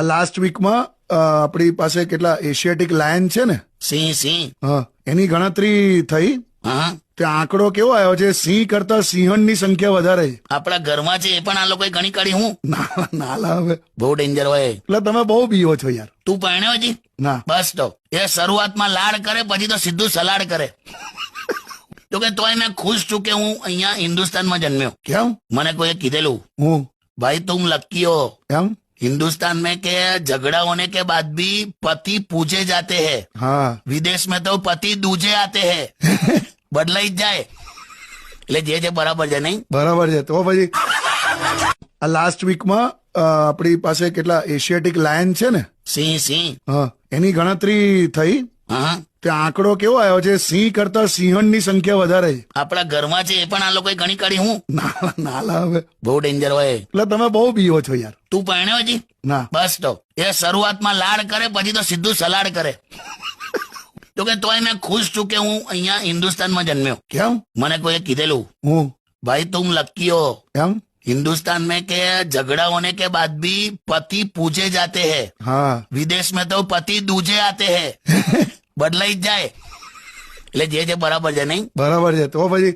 આ લાસ્ટ વીકમાં આપણી પાસે કેટલા એશિયાટિક લાયન છે ને, સિંહ હા, એની ગણતરી થઈ. હા તે આંકડો કેવો આવ્યો છે? સિંહ કરતા સિંહણની સંખ્યા વધારે છે. આપણા ઘરમાં છે એ પણ આ લોકોએ ઘણી કાઢી. હું ના ના લાવે, બહુ ડેન્જર હોય. એટલે તમે બહુ બીવો છો યાર. તું પરણ્યો હજી? ના. બસ તો એ શરૂઆતમાં લાડ કરે, પછી તો સીધું સલાડ કરે. તો કે તોય મેં ખુશ છું કે હું અહીંયા હિન્દુસ્તાનમાં જન્મ્યો. કેમ? મને કોઈએ કીધેલું, હું ભાઈ તુમ લકી હો, એમ? हिंदुस्तान में के झगड़ा होने के बाद भी पति पूजे जाते हैं, હા, विदेश में तो पति दूजे आते हैं. બદલાઈ જ જાય. એટલે જે છે બરાબર છે નહીં? બરાબર છે. તો પછી આ લાસ્ટ વીકમાં આપણી પાસે કેટલા એશિયાટિક લાયન છે ને, સિંહ હા, એની ગણતરી થઈ. હા તે આંકડો કેવો આવ્યો છે? સિંહ કરતા સિંહણની સંખ્યા વધારે છે. આપણા ઘરમાં છે એ પણ આ લોકોએ ઘણી કાઢી. હું ના ના લાવે, બહુ ડેન્જર હોય. એટલે તમે બહુ બીવો છો યાર. તું પરણ્યો હજી? ના. બસ તો એ શરૂઆતમાં લાડ કરે, પછી તો સીધું સલાડ કરે. તો કે તોય મેં ખુશ છું કે હું અહીંયા હિન્દુસ્તાનમાં જન્મ્યો. કેમ? મને કોઈએ કીધેલું, હું ભાઈ તુમ લકી હો, એમ? हिंदुस्तान में के झगड़ा होने के बाद भी पति पूजे जाते हैं, હા, विदेश में तो पति दूजे आते हैं. બદલાઈ જ જાય. એટલે જે છે બરાબર છે નહીં? બરાબર છે. તો પછી